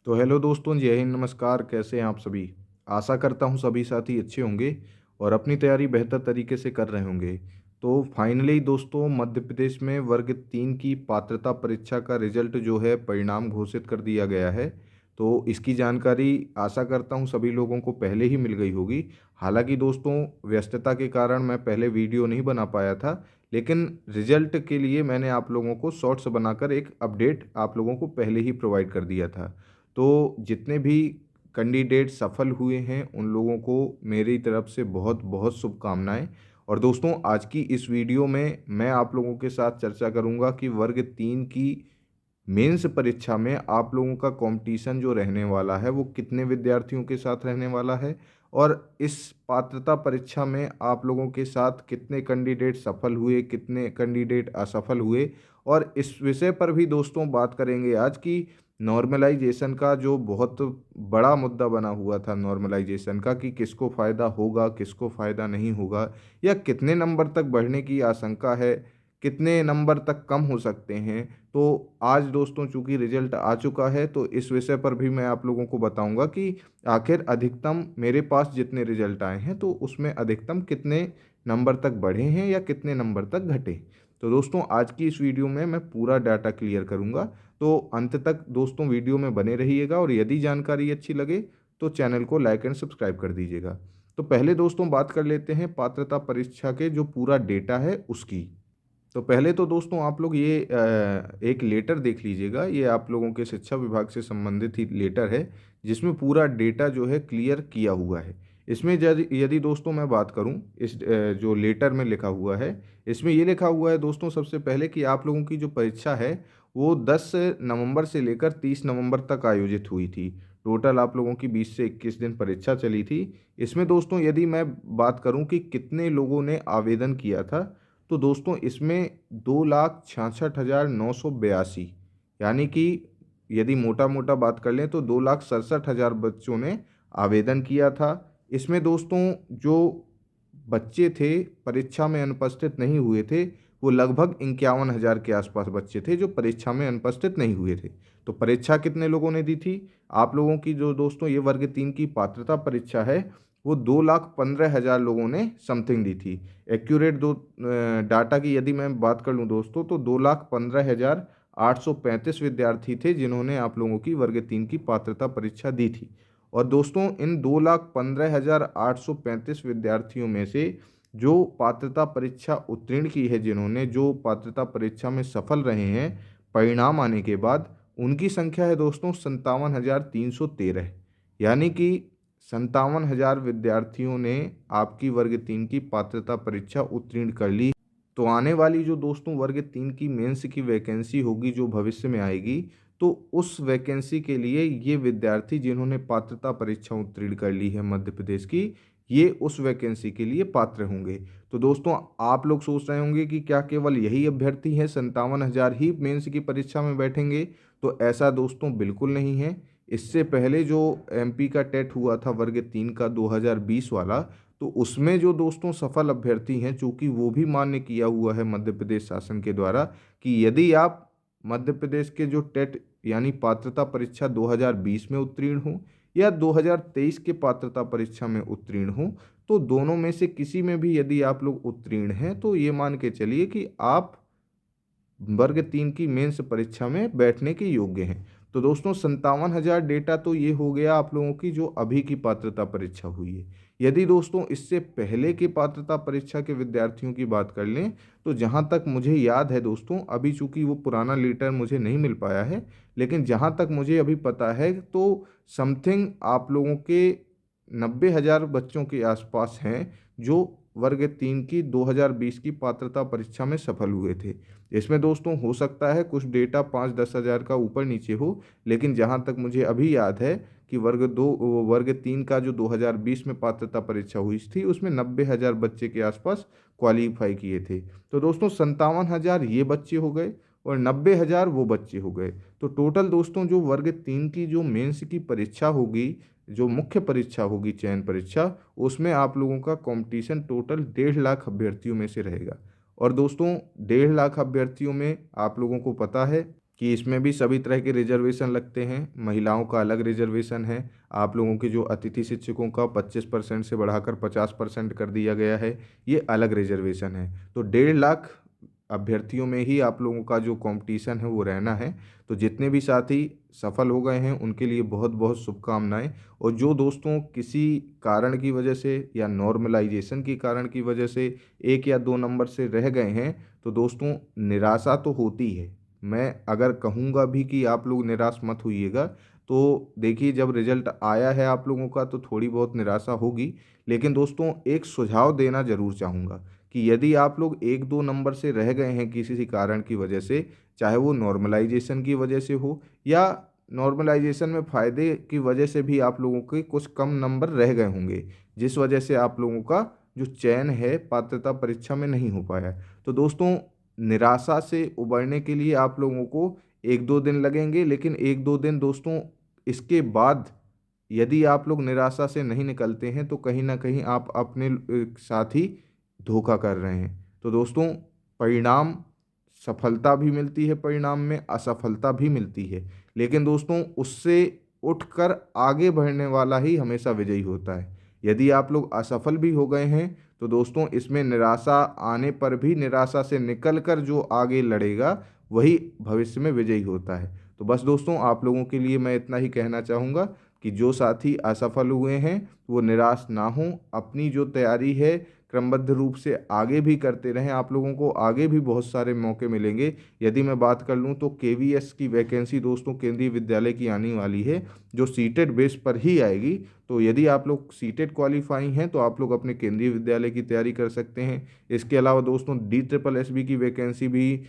तो हेलो दोस्तों, जय हिंद, नमस्कार। कैसे हैं आप सभी? आशा करता हूं सभी साथी अच्छे होंगे और अपनी तैयारी बेहतर तरीके से कर रहे होंगे। तो फाइनली दोस्तों, मध्य प्रदेश में वर्ग 3 की पात्रता परीक्षा का रिजल्ट जो है परिणाम घोषित कर दिया गया है। तो इसकी जानकारी आशा करता हूं सभी लोगों को पहले ही मिल गई होगी। हालांकि दोस्तों, व्यस्तता के कारण मैं पहले वीडियो नहीं बना पाया था, लेकिन रिजल्ट के लिए मैंने आप लोगों को शॉर्ट्स बनाकर एक अपडेट आप लोगों को पहले ही प्रोवाइड कर दिया था। तो जितने भी कैंडिडेट सफल हुए हैं उन लोगों को मेरी तरफ से बहुत बहुत शुभकामनाएं। और दोस्तों, आज की इस वीडियो में मैं आप लोगों के साथ चर्चा करूंगा कि वर्ग 3 की मेंस परीक्षा में आप लोगों का कंपटीशन जो रहने वाला है वो कितने विद्यार्थियों के साथ रहने वाला है, और इस पात्रता परीक्षा में आप लोगों के साथ कितने कैंडिडेट सफल हुए, कितने कैंडिडेट असफल हुए। और इस विषय पर भी दोस्तों बात करेंगे आज की नॉर्मलाइजेशन का, जो बहुत बड़ा मुद्दा बना हुआ था नॉर्मलाइजेशन का, कि किसको फ़ायदा होगा किसको फ़ायदा नहीं होगा, या कितने नंबर तक बढ़ने की आशंका है, कितने नंबर तक कम हो सकते हैं। तो आज दोस्तों, चूंकि रिजल्ट आ चुका है तो इस विषय पर भी मैं आप लोगों को बताऊंगा कि आखिर अधिकतम मेरे पास जितने रिजल्ट आए हैं तो उसमें अधिकतम कितने नंबर तक बढ़े हैं या कितने नंबर तक घटे। तो दोस्तों, आज की इस वीडियो में मैं पूरा डाटा क्लियर करूंगा। तो अंत तक दोस्तों वीडियो में बने रहिएगा, और यदि जानकारी अच्छी लगे तो चैनल को लाइक एंड सब्सक्राइब कर दीजिएगा। तो पहले दोस्तों बात कर लेते हैं पात्रता परीक्षा के जो पूरा डेटा है उसकी। तो पहले तो दोस्तों आप लोग ये एक लेटर देख लीजिएगा। ये आप लोगों के शिक्षा विभाग से संबंधित ही लेटर है, जिसमें पूरा डेटा जो है क्लियर किया हुआ है। इसमें यदि यदि दोस्तों मैं बात करूं, इस जो लेटर में लिखा हुआ है, इसमें ये लिखा हुआ है दोस्तों सबसे पहले कि आप लोगों की जो परीक्षा है वो 10 नवंबर से लेकर 30 नवंबर तक आयोजित हुई थी। टोटल आप लोगों की 20 से 21 दिन परीक्षा चली थी। इसमें दोस्तों यदि मैं बात करूं कि कितने लोगों ने आवेदन किया था, तो दोस्तों इसमें 2,66,982, यानी कि यदि मोटा मोटा बात कर लें तो 2,67,000 बच्चों ने आवेदन किया था। इसमें दोस्तों जो बच्चे थे परीक्षा में अनुपस्थित नहीं हुए थे, वो लगभग 51,000 के आसपास बच्चे थे जो परीक्षा में अनुपस्थित नहीं हुए थे। तो परीक्षा कितने लोगों ने दी थी? आप लोगों की जो दोस्तों ये वर्ग 3 की पात्रता परीक्षा है वो 2,15,000 लोगों ने समथिंग दी थी। एक्यूरेट दो डाटा की यदि मैं बात कर लूँ दोस्तों, तो 2,15,835 विद्यार्थी थे जिन्होंने आप लोगों की वर्ग 3 की पात्रता परीक्षा दी थी। और दोस्तों इन 2,15,835 विद्यार्थियों में से जो पात्रता परीक्षा उत्तीर्ण की है, जिन्होंने जो पात्रता परीक्षा में सफल रहे हैं परिणाम आने के बाद, उनकी संख्या है दोस्तों 57,313। यानी कि 57,000 विद्यार्थियों ने आपकी वर्ग 3 की पात्रता परीक्षा उत्तीर्ण कर ली। तो आने वाली जो दोस्तों वर्ग 3 की मेंस की वैकेंसी होगी जो भविष्य में आएगी, तो उस वैकेंसी के लिए ये विद्यार्थी जिन्होंने पात्रता परीक्षा उत्तीर्ण कर ली है मध्य प्रदेश की, ये उस वैकेंसी के लिए पात्र होंगे। तो दोस्तों आप लोग सोच रहे होंगे कि क्या केवल यही अभ्यर्थी हैं, 57,000 ही मेंस की परीक्षा में बैठेंगे? तो ऐसा दोस्तों बिल्कुल नहीं है। इससे पहले जो एमपी का टेट हुआ था वर्ग 3 का 2020 वाला, तो उसमें जो दोस्तों सफल अभ्यर्थी हैं, चूंकि वो भी मान्य किया हुआ है मध्य प्रदेश शासन के द्वारा कि यदि आप मध्य प्रदेश के जो टेट यानी पात्रता परीक्षा 2020 में उत्तीर्ण हो या 2023 के पात्रता परीक्षा में उत्तीर्ण हो, तो दोनों में से किसी में भी यदि आप लोग उत्तीर्ण हैं तो ये मान के चलिए कि आप वर्ग 3 की मेंस परीक्षा में बैठने के योग्य हैं। तो दोस्तों 57,000 डेटा तो ये हो गया आप लोगों की जो अभी की पात्रता परीक्षा हुई है। यदि दोस्तों इससे पहले की पात्रता परीक्षा के विद्यार्थियों की बात कर लें, तो जहाँ तक मुझे याद है दोस्तों, अभी चूंकि वो पुराना लेटर मुझे नहीं मिल पाया है, लेकिन जहाँ तक मुझे अभी पता है तो समथिंग आप लोगों के 90,000 बच्चों के आसपास हैं जो वर्ग 3 की 2020 की पात्रता परीक्षा में सफल हुए थे। इसमें दोस्तों हो सकता है कुछ डेटा 5-10 हज़ार का ऊपर नीचे हो, लेकिन जहाँ तक मुझे अभी याद है कि वर्ग 3 का जो 2020 में पात्रता परीक्षा हुई थी उसमें 90,000 बच्चे के आसपास क्वालिफाई किए थे। तो दोस्तों 57,000 ये बच्चे हो गए और 90,000 वो बच्चे हो गए। तो टोटल दोस्तों जो वर्ग 3 की जो मेंस की परीक्षा होगी, जो मुख्य परीक्षा होगी चयन परीक्षा, उसमें आप लोगों का कंपटीशन टोटल 1.5 लाख अभ्यर्थियों में से रहेगा। और दोस्तों 1.5 लाख अभ्यर्थियों में आप लोगों को पता है कि इसमें भी सभी तरह के रिजर्वेशन लगते हैं। महिलाओं का अलग रिजर्वेशन है। आप लोगों के जो अतिथि शिक्षकों का 25% से बढ़ाकर 50% कर दिया गया है, ये अलग रिजर्वेशन है। तो 1.5 लाख अभ्यर्थियों में ही आप लोगों का जो कंपटीशन है वो रहना है। तो जितने भी साथी सफल हो गए हैं उनके लिए बहुत बहुत शुभकामनाएं। और जो दोस्तों किसी कारण की वजह से या नॉर्मलाइजेशन के कारण की वजह से 1 या 2 नंबर से रह गए हैं, तो दोस्तों निराशा तो होती है। मैं अगर कहूँगा भी कि आप लोग निराश मत होइएगा, तो देखिए जब रिजल्ट आया है आप लोगों का तो थोड़ी बहुत निराशा होगी। लेकिन दोस्तों एक सुझाव देना ज़रूर चाहूँगा कि यदि आप लोग 1 2 नंबर से रह गए हैं किसी भी कारण की वजह से, चाहे वो नॉर्मलाइजेशन की वजह से हो या नॉर्मलाइजेशन में फ़ायदे की वजह से भी आप लोगों के कुछ कम नंबर रह गए होंगे, जिस वजह से आप लोगों का जो चयन है पात्रता परीक्षा में नहीं हो पाया। तो दोस्तों निराशा से उबरने के लिए आप लोगों को 1 2 दिन लगेंगे, लेकिन 1 2 दिन दोस्तों इसके बाद यदि आप लोग निराशा से नहीं निकलते हैं तो कहीं ना कहीं आप अपने साथ ही धोखा कर रहे हैं। तो दोस्तों परिणाम, सफलता भी मिलती है, परिणाम में असफलता भी मिलती है, लेकिन दोस्तों उससे उठकर आगे बढ़ने वाला ही हमेशा विजयी होता है। यदि आप लोग असफल भी हो गए हैं तो दोस्तों इसमें निराशा आने पर भी निराशा से निकलकर जो आगे लड़ेगा वही भविष्य में विजयी होता है। तो बस दोस्तों आप लोगों के लिए मैं इतना ही कहना चाहूँगा कि जो साथी असफल हुए हैं वो निराश ना हों, अपनी जो तैयारी है क्रमबद्ध रूप से आगे भी करते रहें। आप लोगों को आगे भी बहुत सारे मौके मिलेंगे। यदि मैं बात कर लूँ तो केवीएस की वैकेंसी दोस्तों केंद्रीय विद्यालय की आने वाली है, जो सीटेड बेस पर ही आएगी। तो यदि आप लोग सीटेड क्वालिफाई हैं तो आप लोग अपने केंद्रीय विद्यालय की तैयारी कर सकते हैं। इसके अलावा दोस्तों DSSB की वैकेंसी भी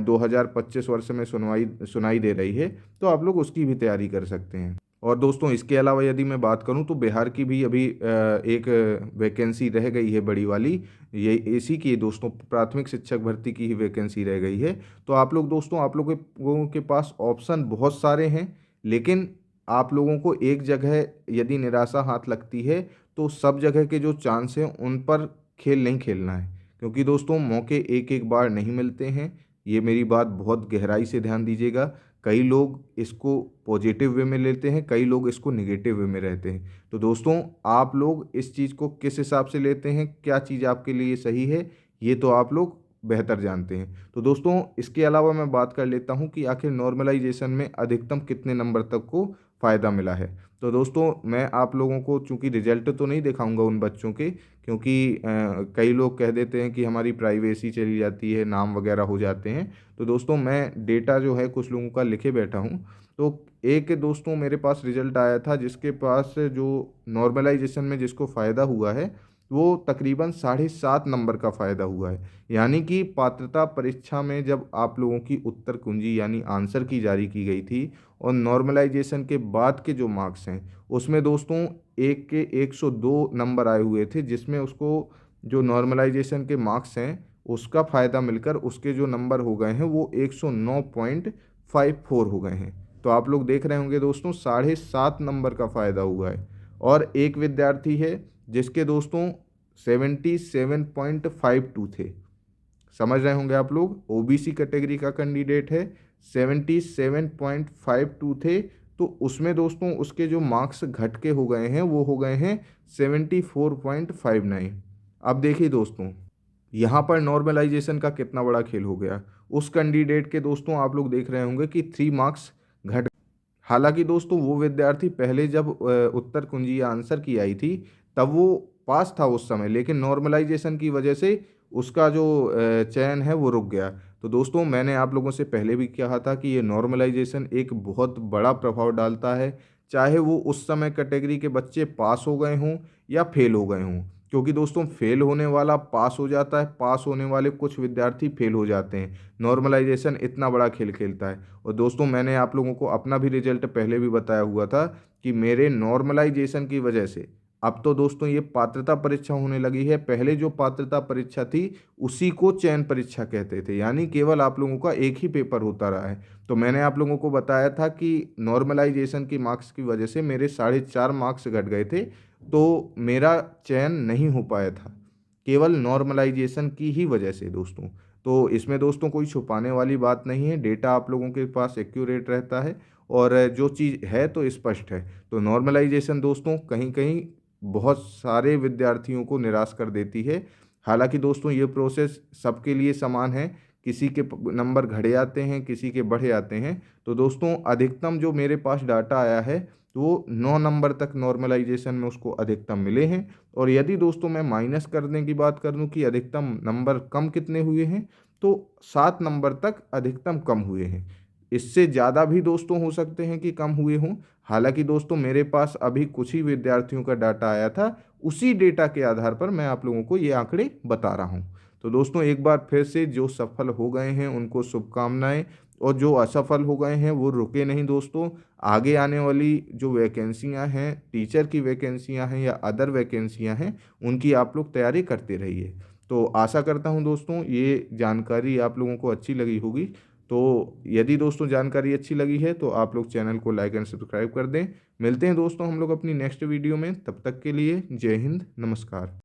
2025 वर्ष में सुनाई दे रही है, तो आप लोग उसकी भी तैयारी कर सकते हैं। और दोस्तों इसके अलावा यदि मैं बात करूं तो बिहार की भी अभी एक वैकेंसी रह गई है बड़ी वाली, ये एसी की है दोस्तों, प्राथमिक शिक्षक भर्ती की ही वैकेंसी रह गई है। तो आप लोग दोस्तों आप लोगों के पास ऑप्शन बहुत सारे हैं, लेकिन आप लोगों को एक जगह यदि निराशा हाथ लगती है तो सब जगह के जो चांस हैं उन पर खेल नहीं खेलना है, क्योंकि दोस्तों मौके एक एक बार नहीं मिलते हैं। ये मेरी बात बहुत गहराई से ध्यान दीजिएगा। कई लोग इसको पॉजिटिव वे में लेते हैं, कई लोग इसको निगेटिव वे में रहते हैं। तो दोस्तों आप लोग इस चीज़ को किस हिसाब से लेते हैं, क्या चीज़ आपके लिए सही है, ये तो आप लोग बेहतर जानते हैं। तो दोस्तों इसके अलावा मैं बात कर लेता हूँ कि आखिर नॉर्मलाइजेशन में अधिकतम कितने नंबर तक को फ़ायदा मिला है। तो दोस्तों मैं आप लोगों को चूंकि रिजल्ट तो नहीं दिखाऊंगा उन बच्चों के, क्योंकि कई लोग कह देते हैं कि हमारी प्राइवेसी चली जाती है, नाम वगैरह हो जाते हैं। तो दोस्तों मैं डेटा जो है कुछ लोगों का लिखे बैठा हूँ। तो एक दोस्तों मेरे पास रिजल्ट आया था जिसके पास जो नॉर्मलाइजेशन में जिसको फ़ायदा हुआ है वो तकरीबन 7.5 नंबर का फ़ायदा हुआ है। यानी कि पात्रता परीक्षा में जब आप लोगों की उत्तर कुंजी यानी आंसर की जारी की गई थी और नॉर्मलाइजेशन के बाद के जो मार्क्स हैं उसमें दोस्तों एक के 102 नंबर आए हुए थे, जिसमें उसको जो नॉर्मलाइजेशन के मार्क्स हैं उसका फ़ायदा मिलकर उसके जो नंबर हो गए हैं वो 109.54 हो गए हैं। तो आप लोग देख रहे होंगे दोस्तों 7.5 नंबर का फ़ायदा हुआ है। और एक विद्यार्थी है जिसके दोस्तों 77.52 थे। समझ रहे होंगे आप लोग, ओबीसी कैटेगरी का कैंडिडेट है, 77.52 थे। तो उसमें दोस्तों उसके जो मार्क्स घट के हो गए हैं वो हो गए हैं 74.59। अब देखिए दोस्तों यहाँ पर नॉर्मलाइजेशन का कितना बड़ा खेल हो गया। उस कैंडिडेट के दोस्तों आप लोग देख रहे होंगे कि 3 मार्क्स घट। हालांकि दोस्तों वो विद्यार्थी पहले जब उत्तर कुंजी या आंसर की आई थी तब वो पास था उस समय, लेकिन नॉर्मलाइजेशन की वजह से उसका जो चयन है वो रुक गया। तो दोस्तों मैंने आप लोगों से पहले भी कहा था कि ये नॉर्मलाइजेशन एक बहुत बड़ा प्रभाव डालता है, चाहे वो उस समय कैटेगरी के बच्चे पास हो गए हों या फेल हो गए हों। क्योंकि दोस्तों फेल होने वाला पास हो जाता है, पास होने वाले कुछ विद्यार्थी फेल हो जाते हैं। नॉर्मलाइजेशन इतना बड़ा खेल खेलता है। और दोस्तों मैंने आप लोगों को अपना भी रिजल्ट पहले भी बताया हुआ था कि मेरे नॉर्मलाइजेशन की वजह से अब तो दोस्तों ये पात्रता परीक्षा होने लगी है। पहले जो पात्रता परीक्षा थी उसी को चयन परीक्षा कहते थे, यानी केवल आप लोगों का एक ही पेपर होता रहा है। तो मैंने आप लोगों को बताया था कि नॉर्मलाइजेशन की मार्क्स की वजह से मेरे 4.5 मार्क्स घट गए थे, तो मेरा चयन नहीं हो पाया था केवल नॉर्मलाइजेशन की ही वजह से दोस्तों। तो इसमें दोस्तों कोई छुपाने वाली बात नहीं है, डेटा आप लोगों के पास एक्यूरेट रहता है और जो चीज़ है तो स्पष्ट है। तो नॉर्मलाइजेशन दोस्तों कहीं कहीं बहुत सारे विद्यार्थियों को निराश कर देती है। हालांकि दोस्तों ये प्रोसेस सबके लिए समान है, किसी के नंबर घटे आते हैं, किसी के बढ़े आते हैं। तो दोस्तों अधिकतम जो मेरे पास डाटा आया है तो वो 9 नंबर तक नॉर्मलाइजेशन में उसको अधिकतम मिले हैं। और यदि दोस्तों मैं माइनस करने की बात कर लूँ कि अधिकतम नंबर कम कितने हुए हैं, तो 7 नंबर तक अधिकतम कम हुए हैं। इससे ज़्यादा भी दोस्तों हो सकते हैं कि कम हुए हों। हालांकि दोस्तों मेरे पास अभी कुछ ही विद्यार्थियों का डाटा आया था, उसी डेटा के आधार पर मैं आप लोगों को ये आंकड़े बता रहा हूँ। तो दोस्तों एक बार फिर से जो सफल हो गए हैं उनको शुभकामनाएं, और जो असफल हो गए हैं वो रुके नहीं दोस्तों। आगे आने वाली जो वैकेंसियां हैं, टीचर की वैकेंसियां हैं या अदर वैकेंसियां हैं, उनकी आप लोग तैयारी करते रहिए। तो आशा करता हूं दोस्तों ये जानकारी आप लोगों को अच्छी लगी होगी। तो यदि दोस्तों जानकारी अच्छी लगी है तो आप लोग चैनल को लाइक एंड सब्सक्राइब कर दें। मिलते हैं दोस्तों हम लोग अपनी नेक्स्ट वीडियो में, तब तक के लिए जय हिंद, नमस्कार।